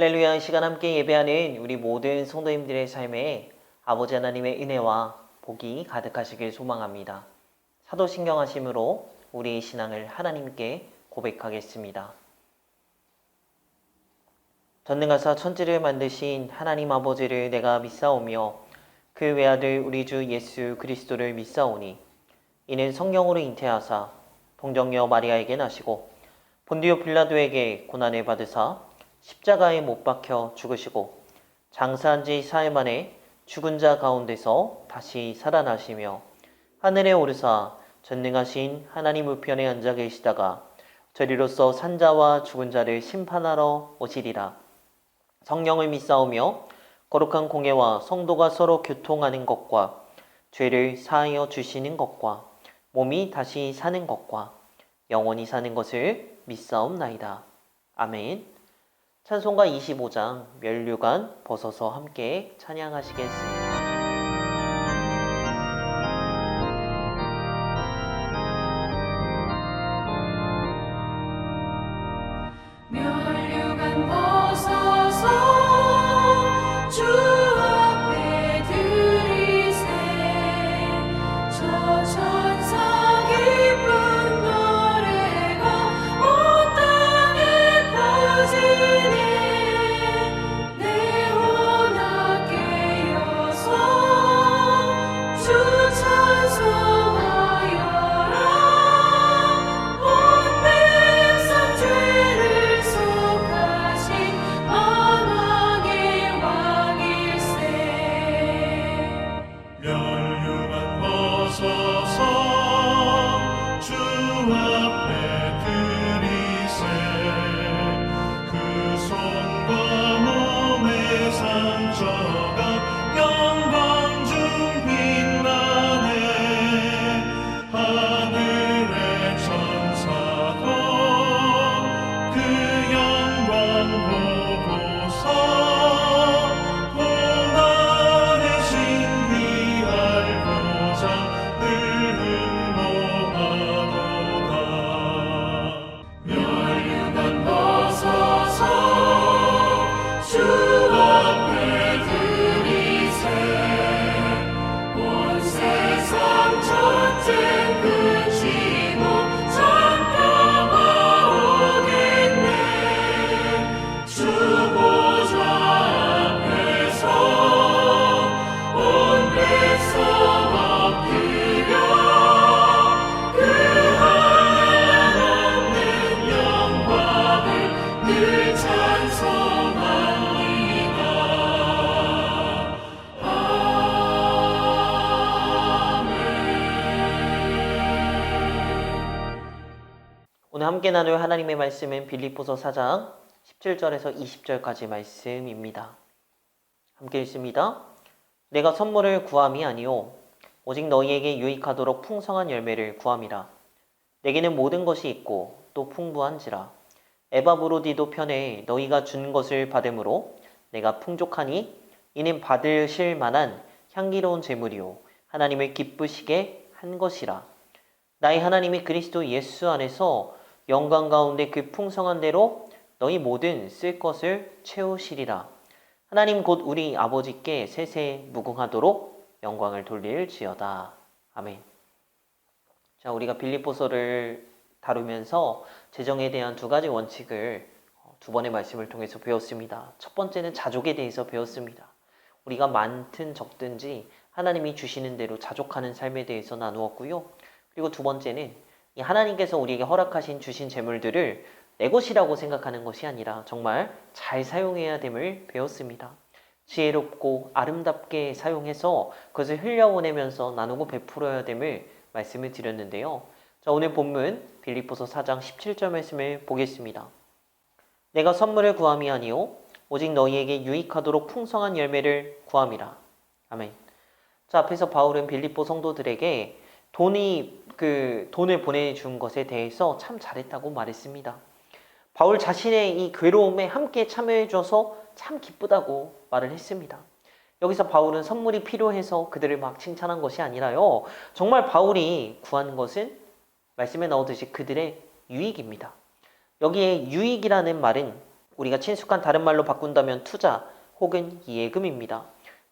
할렐루야. 이 시간 함께 예배하는 우리 모든 성도님들의 삶에 아버지 하나님의 은혜와 복이 가득하시길 소망합니다. 사도신경하심으로 우리의 신앙을 하나님께 고백하겠습니다. 전능하사 천지를 만드신 하나님 아버지를 내가 믿사오며 그 외아들 우리 주 예수 그리스도를 믿사오니 이는 성령으로 잉태하사 동정녀 마리아에게 나시고 본디오 빌라도에게 고난을 받으사 십자가에 못 박혀 죽으시고 장사한 지 사흘 만에 죽은 자 가운데서 다시 살아나시며 하늘에 오르사 전능하신 하나님 우편에 앉아 계시다가 저리로서 산자와 죽은 자를 심판하러 오시리라. 성령을 믿사오며 거룩한 공예와 성도가 서로 교통하는 것과 죄를 사하여 주시는 것과 몸이 다시 사는 것과 영원히 사는 것을 믿사옵나이다. 아멘. 찬송가 25장 면류관 벗어서 함께 찬양하시겠습니다. 면류관 벗어서 주 앞에 들이세 저 천사 기쁜 노래가 온 땅에 퍼지네 내 혼합 깨어서 주 찬송하여라 온 백성 죄를 속하신 만왕의 왕일세 면류관 벗어서 주 앞에 들이세 그 손과 몸의 상처가 영광 중 빛나네 하늘의 천사도 그 영광 보고서 고난의 신비할고자 늘 흥모하도다 면류관 벗어서 주 앞에 들이세 온 세상 전쟁 그치고 전평화 오겠네 주 보좌 앞에서 온 백성 엎드려 그 한량없는 영광을 늘 찬송합니다. 오늘 함께 나눌 하나님의 말씀은 빌립보서 4장 17절에서 20절까지 말씀입니다. 함께 읽습니다. 내가 선물을 구함이 아니요 오직 너희에게 유익하도록 풍성한 열매를 구함이라. 내게는 모든 것이 있고 또 풍부한지라. 에바브로디도 편에 너희가 준 것을 받음으로 내가 풍족하니 이는 받으실 만한 향기로운 제물이요 하나님을 기쁘시게 한 것이라. 나의 하나님이 그리스도 예수 안에서 영광 가운데 그 풍성한 대로 너희 모든 쓸 것을 채우시리라. 하나님 곧 우리 아버지께 세세 무궁하도록 영광을 돌릴지어다. 아멘. 자, 우리가 빌립보서를 다루면서 재정에 대한 두 가지 원칙을 두 번의 말씀을 통해서 배웠습니다. 첫 번째는 자족에 대해서 배웠습니다. 우리가 많든 적든지 하나님이 주시는 대로 자족하는 삶에 대해서 나누었고요. 그리고 두 번째는 이 하나님께서 우리에게 허락하신 주신 재물들을 내 것이라고 생각하는 것이 아니라 정말 잘 사용해야 됨을 배웠습니다. 지혜롭고 아름답게 사용해서 그것을 흘려보내면서 나누고 베풀어야 됨을 말씀을 드렸는데요. 자, 오늘 본문 빌립보서 4장 17절 말씀을 보겠습니다. 내가 선물을 구함이 아니요 오직 너희에게 유익하도록 풍성한 열매를 구함이라. 아멘. 자, 앞에서 바울은 빌립보 성도들에게 돈을 보내준 것에 대해서 참 잘했다고 말했습니다. 바울 자신의 이 괴로움에 함께 참여해줘서 참 기쁘다고 말을 했습니다. 여기서 바울은 선물이 필요해서 그들을 막 칭찬한 것이 아니라요. 정말 바울이 구한 것은 말씀에 나오듯이 그들의 유익입니다. 여기에 유익이라는 말은 우리가 친숙한 다른 말로 바꾼다면 투자 혹은 예금입니다.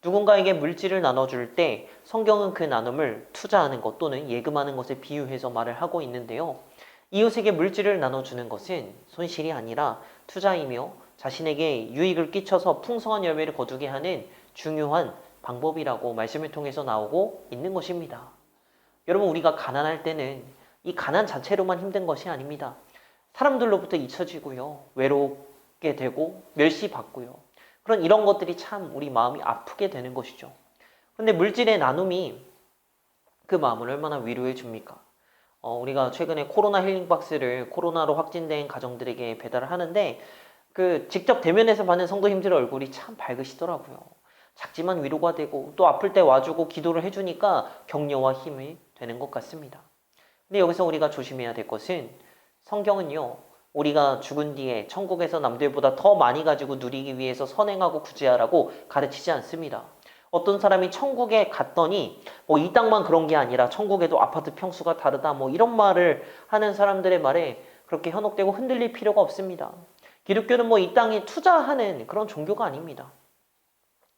누군가에게 물질을 나눠줄 때 성경은 그 나눔을 투자하는 것 또는 예금하는 것에 비유해서 말을 하고 있는데요. 이웃에게 물질을 나눠주는 것은 손실이 아니라 투자이며 자신에게 유익을 끼쳐서 풍성한 열매를 거두게 하는 중요한 방법이라고 말씀을 통해서 나오고 있는 것입니다. 여러분, 우리가 가난할 때는 이 가난 자체로만 힘든 것이 아닙니다. 사람들로부터 잊혀지고요. 외롭게 되고 멸시받고요. 그런 이런 것들이 참 우리 마음이 아프게 되는 것이죠. 그런데 물질의 나눔이 그 마음을 얼마나 위로해 줍니까? 우리가 최근에 코로나 힐링박스를 코로나로 확진된 가정들에게 배달을 하는데 직접 대면에서 받는 성도님들의 얼굴이 참 밝으시더라고요. 작지만 위로가 되고 또 아플 때 와주고 기도를 해주니까 격려와 힘이 되는 것 같습니다. 근데 여기서 우리가 조심해야 될 것은 성경은요, 우리가 죽은 뒤에 천국에서 남들보다 더 많이 가지고 누리기 위해서 선행하고 구제하라고 가르치지 않습니다. 어떤 사람이 천국에 갔더니 이 땅만 그런 게 아니라 천국에도 아파트 평수가 다르다 이런 말을 하는 사람들의 말에 그렇게 현혹되고 흔들릴 필요가 없습니다. 기독교는 이 땅에 투자하는 그런 종교가 아닙니다.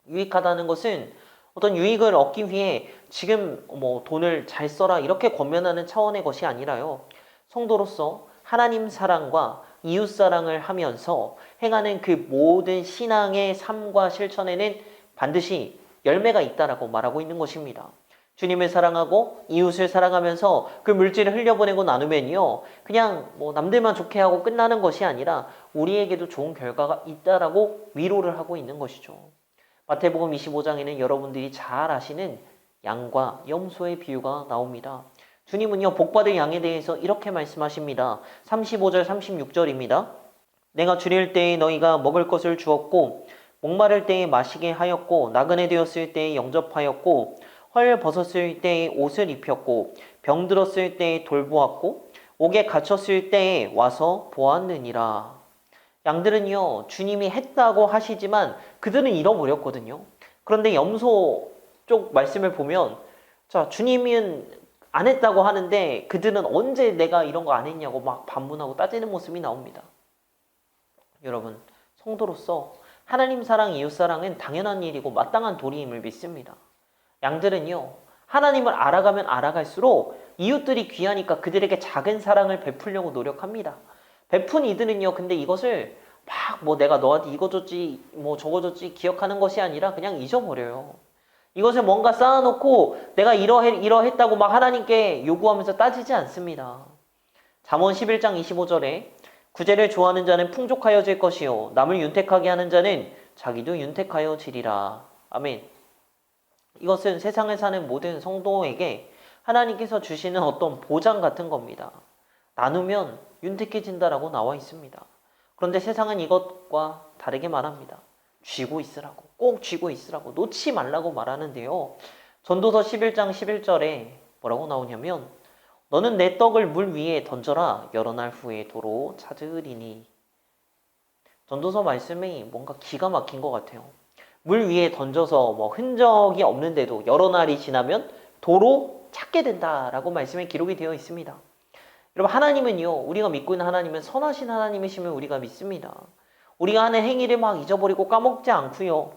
유익하다는 것은 어떤 유익을 얻기 위해 지금 돈을 잘 써라 이렇게 권면하는 차원의 것이 아니라요. 성도로서 하나님 사랑과 이웃 사랑을 하면서 행하는 그 모든 신앙의 삶과 실천에는 반드시 열매가 있다라고 말하고 있는 것입니다. 주님을 사랑하고 이웃을 사랑하면서 그 물질을 흘려보내고 나누면요, 그냥 남들만 좋게 하고 끝나는 것이 아니라 우리에게도 좋은 결과가 있다라고 위로를 하고 있는 것이죠. 마태복음 25장에는 여러분들이 잘 아시는 양과 염소의 비유가 나옵니다. 주님은요, 복받을 양에 대해서 이렇게 말씀하십니다. 35절 36절입니다. 내가 줄일 때에 너희가 먹을 것을 주었고 목마를 때에 마시게 하였고 나그네 되었을 때에 영접하였고 헐 벗었을 때에 옷을 입혔고 병들었을 때에 돌보았고 옥에 갇혔을 때에 와서 보았느니라. 양들은요, 주님이 했다고 하시지만 그들은 잃어버렸거든요. 그런데 염소 쪽 말씀을 보면 자, 주님은 안 했다고 하는데 그들은 언제 내가 이런 거 안 했냐고 막 반문하고 따지는 모습이 나옵니다. 여러분, 성도로서 하나님 사랑, 이웃 사랑은 당연한 일이고 마땅한 도리임을 믿습니다. 양들은요, 하나님을 알아가면 알아갈수록 이웃들이 귀하니까 그들에게 작은 사랑을 베풀려고 노력합니다. 베푼 이들은요, 근데 이것을 막 내가 너한테 이거 줬지 저거 줬지 기억하는 것이 아니라 그냥 잊어버려요. 이것을 뭔가 쌓아놓고 내가 이러했다고 막 하나님께 요구하면서 따지지 않습니다. 잠언 11장 25절에 구제를 좋아하는 자는 풍족하여질 것이요 남을 윤택하게 하는 자는 자기도 윤택하여지리라. 아멘. 이것은 세상에 사는 모든 성도에게 하나님께서 주시는 어떤 보장 같은 겁니다. 나누면 윤택해진다라고 나와 있습니다. 그런데 세상은 이것과 다르게 말합니다. 쥐고 있으라고, 꼭 쥐고 있으라고, 놓지 말라고 말하는데요. 전도서 11장 11절에 뭐라고 나오냐면 너는 내 떡을 물 위에 던져라 여러 날 후에 도로 찾으리니. 전도서 말씀이 뭔가 기가 막힌 것 같아요. 물 위에 던져서 흔적이 없는데도 여러 날이 지나면 도로 찾게 된다라고 말씀에 기록이 되어 있습니다. 여러분, 하나님은요, 우리가 믿고 있는 하나님은 선하신 하나님이심을 우리가 믿습니다. 우리가 하는 행위를 막 잊어버리고 까먹지 않고요.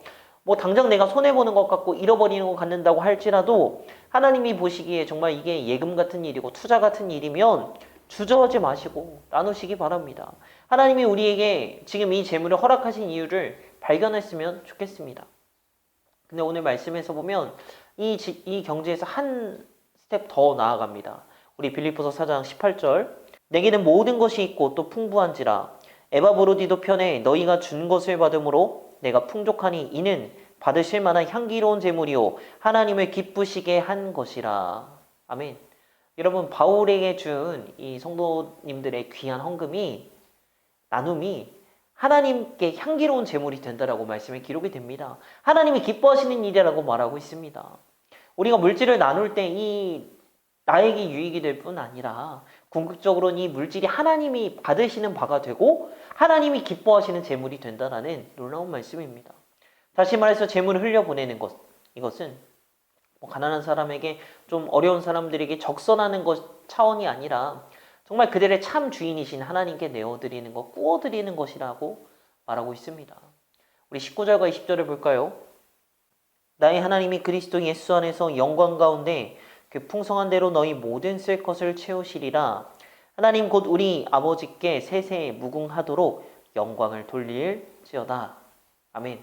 당장 내가 손해보는 것 같고 잃어버리는 것 같는다고 할지라도 하나님이 보시기에 정말 이게 예금 같은 일이고 투자 같은 일이면 주저하지 마시고 나누시기 바랍니다. 하나님이 우리에게 지금 이 재물을 허락하신 이유를 발견했으면 좋겠습니다. 근데 오늘 말씀에서 보면 이 경제에서 한 스텝 더 나아갑니다. 우리 빌립보서 4장 18절 내게는 모든 것이 있고 또 풍부한지라 에바브로디도 편에 너희가 준 것을 받음으로 내가 풍족하니 이는 받으실 만한 향기로운 제물이요 하나님을 기쁘시게 한 것이라. 아멘. 여러분, 바울에게 준 이 성도님들의 귀한 헌금이 나눔이 하나님께 향기로운 제물이 된다라고 말씀에 기록이 됩니다. 하나님이 기뻐하시는 일이라고 말하고 있습니다. 우리가 물질을 나눌 때 나에게 유익이 될 뿐 아니라 궁극적으로는 이 물질이 하나님이 받으시는 바가 되고 하나님이 기뻐하시는 제물이 된다라는 놀라운 말씀입니다. 다시 말해서 제물을 흘려보내는 것, 이것은 가난한 사람에게 좀 어려운 사람들에게 적선하는 것 차원이 아니라 정말 그들의 참 주인이신 하나님께 내어드리는 것, 꾸어드리는 것이라고 말하고 있습니다. 우리 19절과 20절을 볼까요? 나의 하나님이 그리스도 예수 안에서 영광 가운데 그 풍성한 대로 너희 모든 쓸 것을 채우시리라. 하나님 곧 우리 아버지께 세세에 무궁하도록 영광을 돌릴지어다. 아멘.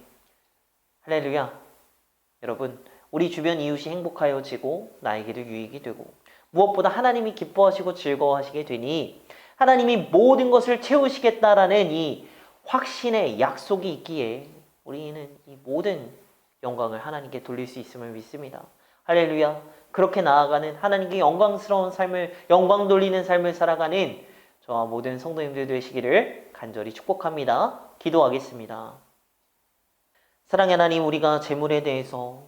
할렐루야. 여러분, 우리 주변 이웃이 행복하여지고 나에게도 유익이 되고 무엇보다 하나님이 기뻐하시고 즐거워하시게 되니 하나님이 모든 것을 채우시겠다라는 이 확신의 약속이 있기에 우리는 이 모든 영광을 하나님께 돌릴 수 있음을 믿습니다. 할렐루야. 그렇게 나아가는 하나님께 영광스러운 삶을, 영광 돌리는 삶을 살아가는 저와 모든 성도님들 되시기를 간절히 축복합니다. 기도하겠습니다. 사랑의 하나님, 우리가 재물에 대해서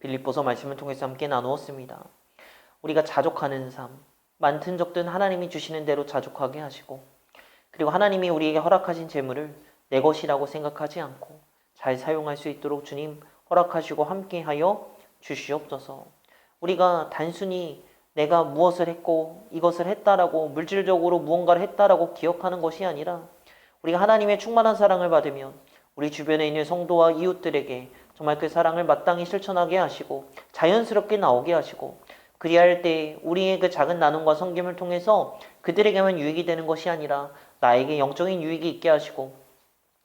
빌립보서 말씀을 통해서 함께 나누었습니다. 우리가 자족하는 삶, 많든 적든 하나님이 주시는 대로 자족하게 하시고, 그리고 하나님이 우리에게 허락하신 재물을 내 것이라고 생각하지 않고 잘 사용할 수 있도록 주님 허락하시고 함께하여 주시옵소서. 우리가 단순히 내가 무엇을 했고 이것을 했다라고, 물질적으로 무언가를 했다라고 기억하는 것이 아니라 우리가 하나님의 충만한 사랑을 받으면 우리 주변에 있는 성도와 이웃들에게 정말 그 사랑을 마땅히 실천하게 하시고 자연스럽게 나오게 하시고, 그리할 때 우리의 그 작은 나눔과 섬김을 통해서 그들에게만 유익이 되는 것이 아니라 나에게 영적인 유익이 있게 하시고,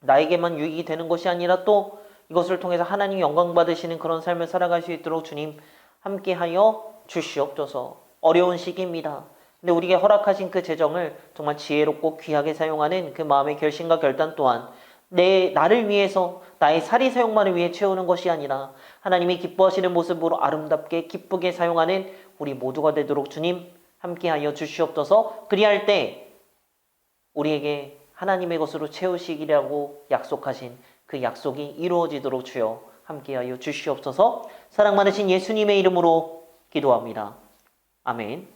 나에게만 유익이 되는 것이 아니라 또 이것을 통해서 하나님 영광 받으시는 그런 삶을 살아갈 수 있도록 주님 함께하여 주시옵소서. 어려운 시기입니다. 근데 우리에게 허락하신 그 재정을 정말 지혜롭고 귀하게 사용하는 그 마음의 결심과 결단 또한 나를 위해서, 나의 사리 사용만을 위해 채우는 것이 아니라 하나님이 기뻐하시는 모습으로 아름답게 기쁘게 사용하는 우리 모두가 되도록 주님 함께하여 주시옵소서. 그리할 때 우리에게 하나님의 것으로 채우시기라고 약속하신 그 약속이 이루어지도록 주여 함께하여 주시옵소서. 사랑 많으신 예수님의 이름으로 기도합니다. 아멘.